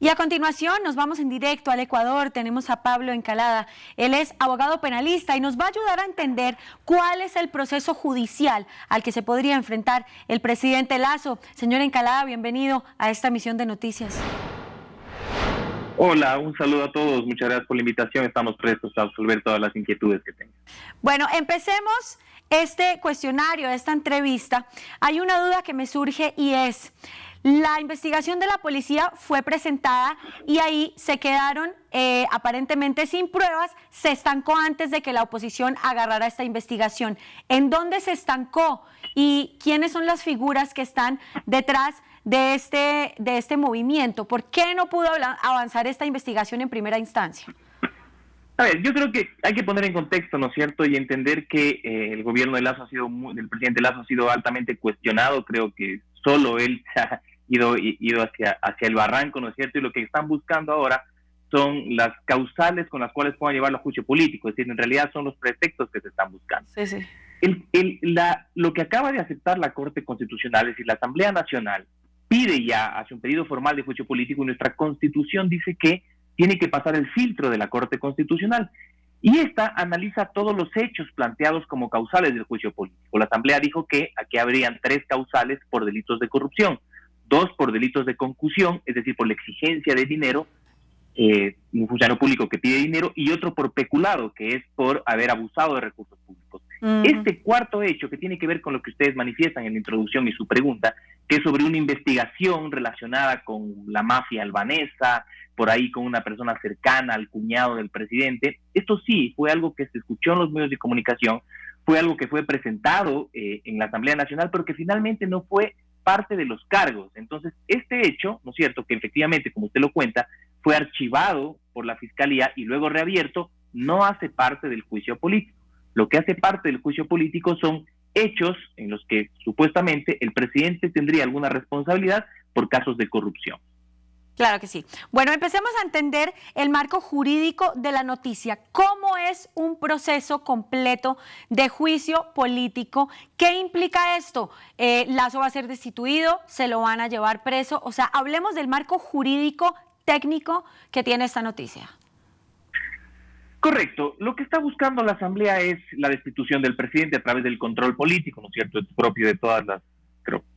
Y a continuación nos vamos en directo al Ecuador. Tenemos a Pablo Encalada. Él es abogado penalista y nos va a ayudar a entender cuál es el proceso judicial al que se podría enfrentar el presidente Lasso. Señor Encalada, bienvenido a esta emisión de noticias. Hola, un saludo a todos. Muchas gracias por la invitación. Estamos prestos a resolver todas las inquietudes que tengan. Bueno, empecemos este cuestionario, esta entrevista. Hay una duda que me surge y es: la investigación de la policía fue presentada y ahí se quedaron aparentemente sin pruebas, se estancó antes de que la oposición agarrara esta investigación. ¿En dónde se estancó? ¿Y quiénes son las figuras que están detrás de este movimiento? ¿Por qué no pudo avanzar esta investigación en primera instancia? A ver, yo creo que hay que poner en contexto, ¿no es cierto?, y entender que el gobierno de Lasso el presidente Lasso ha sido altamente cuestionado. Creo que solo él se ha ido hacia el barranco, ¿no es cierto? Y lo que están buscando ahora son las causales con las cuales puedan llevarlo a juicio político. Es decir, en realidad son los pretextos que se están buscando. Sí, sí. Lo que acaba de aceptar la Corte Constitucional, es decir, la Asamblea Nacional hace un pedido formal de juicio político, y nuestra Constitución dice que tiene que pasar el filtro de la Corte Constitucional. Y esta analiza todos los hechos planteados como causales del juicio político. La Asamblea dijo que aquí habrían 3 causales por delitos de corrupción, 2 por delitos de concusión, es decir, por la exigencia de dinero, un funcionario público que pide dinero, y otro por peculado, que es por haber abusado de recursos públicos. Este cuarto hecho, que tiene que ver con lo que ustedes manifiestan en la introducción y su pregunta, que es sobre una investigación relacionada con la mafia albanesa, por ahí con una persona cercana al cuñado del presidente, esto sí fue algo que se escuchó en los medios de comunicación, fue algo que fue presentado en la Asamblea Nacional, pero que finalmente no fue parte de los cargos. Entonces, este hecho, ¿no es cierto?, que efectivamente, como usted lo cuenta, fue archivado por la Fiscalía y luego reabierto, no hace parte del juicio político. Lo que hace parte del juicio político son hechos en los que supuestamente el presidente tendría alguna responsabilidad por casos de corrupción. Claro que sí. Bueno, empecemos a entender el marco jurídico de la noticia. ¿Cómo es un proceso completo de juicio político? ¿Qué implica esto? ¿Lasso va a ser destituido? ¿Se lo van a llevar preso? O sea, hablemos del marco jurídico técnico que tiene esta noticia. Correcto. Lo que está buscando la Asamblea es la destitución del presidente a través del control político, ¿no es cierto? Es propio de todos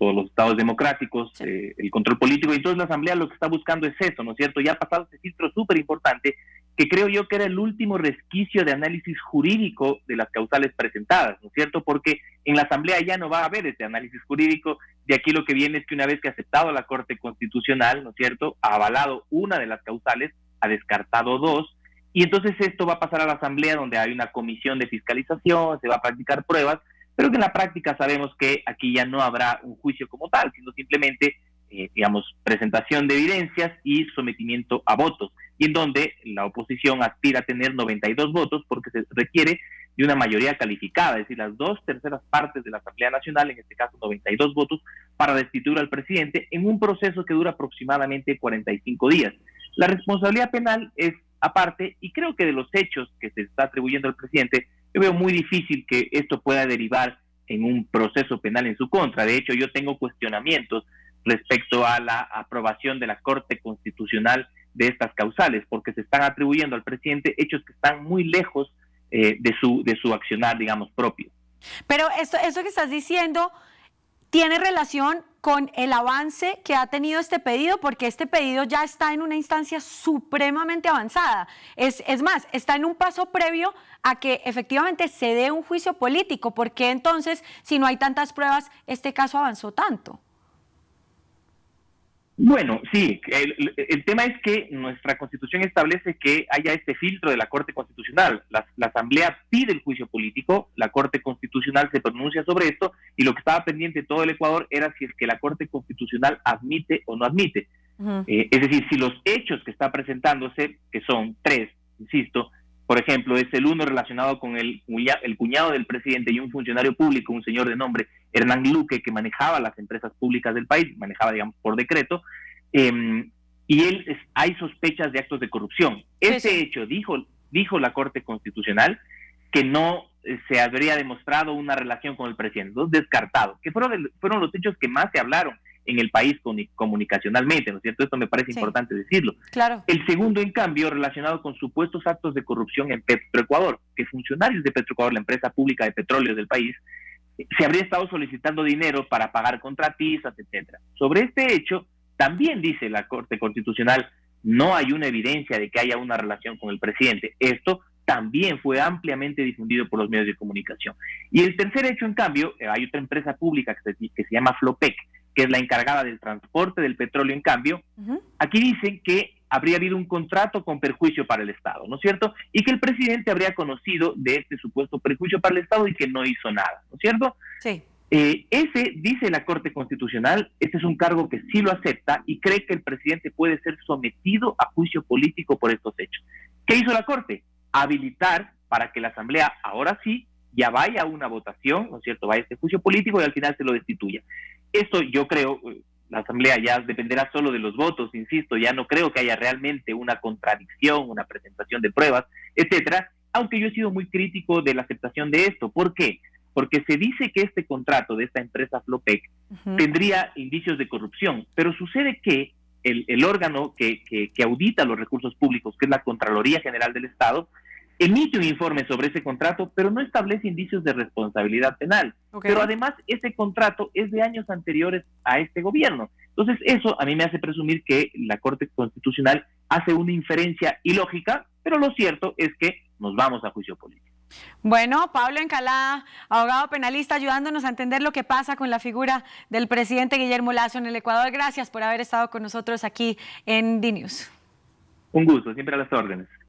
los estados democráticos, sí. El control político. Y entonces la Asamblea lo que está buscando es eso, ¿no es cierto? Ya ha pasado este filtro súper importante, que creo yo que era el último resquicio de análisis jurídico de las causales presentadas, ¿no es cierto? Porque en la Asamblea ya no va a haber ese análisis jurídico. De aquí lo que viene es que una vez que ha aceptado la Corte Constitucional, ¿no es cierto?, ha avalado una de las causales, ha descartado 2, y entonces esto va a pasar a la Asamblea, donde hay una comisión de fiscalización, se va a practicar pruebas, pero que en la práctica sabemos que aquí ya no habrá un juicio como tal, sino simplemente, presentación de evidencias y sometimiento a votos, y en donde la oposición aspira a tener 92 votos porque se requiere de una mayoría calificada, es decir, las 2/3 partes de la Asamblea Nacional, en este caso 92 votos, para destituir al presidente en un proceso que dura aproximadamente 45 días. La responsabilidad penal es aparte, y creo que de los hechos que se está atribuyendo al presidente, yo veo muy difícil que esto pueda derivar en un proceso penal en su contra. De hecho, yo tengo cuestionamientos respecto a la aprobación de la Corte Constitucional de estas causales, porque se están atribuyendo al presidente hechos que están muy lejos de su accionar, digamos, propio. Pero esto que estás diciendo tiene relación con el avance que ha tenido este pedido, porque este pedido ya está en una instancia supremamente avanzada. Es más, está en un paso previo a que efectivamente se dé un juicio político. ¿Por qué entonces, si no hay tantas pruebas, este caso avanzó tanto? Bueno, sí, el tema es que nuestra Constitución establece que haya este filtro de la Corte Constitucional. La Asamblea pide el juicio político, la Corte Constitucional se pronuncia sobre esto, y lo que estaba pendiente todo el Ecuador era si es que la Corte Constitucional admite o no admite. Es decir, si los hechos que está presentándose, que son 3, insisto, por ejemplo, es el uno relacionado con el cuñado del presidente y un funcionario público, un señor de nombre Hernán Luque, que manejaba las empresas públicas del país, manejaba, digamos, por decreto, y hay sospechas de actos de corrupción. Ese hecho, dijo la Corte Constitucional, que no se habría demostrado una relación con el presidente, descartado, que fueron los hechos que más se hablaron en el país comunicacionalmente, ¿no es cierto? Esto me parece importante decirlo. Claro. El segundo, en cambio, relacionado con supuestos actos de corrupción en Petroecuador, que funcionarios de Petroecuador, la empresa pública de petróleo del país, se habría estado solicitando dinero para pagar contratistas, etcétera. Sobre este hecho, también dice la Corte Constitucional, no hay una evidencia de que haya una relación con el presidente. Esto también fue ampliamente difundido por los medios de comunicación. Y el tercer hecho, en cambio, hay otra empresa pública que se llama Flopec, que es la encargada del transporte del petróleo, en cambio. Aquí dicen que habría habido un contrato con perjuicio para el Estado, ¿no es cierto? Y que el presidente habría conocido de este supuesto perjuicio para el Estado y que no hizo nada, ¿no es cierto? Sí. Ese, dice la Corte Constitucional, este es un cargo que sí lo acepta y cree que el presidente puede ser sometido a juicio político por estos hechos. ¿Qué hizo la Corte? Habilitar para que la Asamblea, ahora sí, ya vaya a una votación, ¿no es cierto? Vaya a este juicio político y al final se lo destituya. Esto yo creo, la Asamblea ya dependerá solo de los votos, insisto, ya no creo que haya realmente una contradicción, una presentación de pruebas, etcétera, aunque yo he sido muy crítico de la aceptación de esto. ¿Por qué? Porque se dice que este contrato de esta empresa Flopec tendría indicios de corrupción, pero sucede que el órgano que audita los recursos públicos, que es la Contraloría General del Estado, emite un informe sobre ese contrato, pero no establece indicios de responsabilidad penal. Pero además ese contrato es de años anteriores a este gobierno. Entonces eso a mí me hace presumir que la Corte Constitucional hace una inferencia ilógica, pero lo cierto es que nos vamos a juicio político. Bueno, Pablo Encalada, abogado penalista, ayudándonos a entender lo que pasa con la figura del presidente Guillermo Lasso en el Ecuador. Gracias por haber estado con nosotros aquí en DNews. Un gusto, siempre a las órdenes.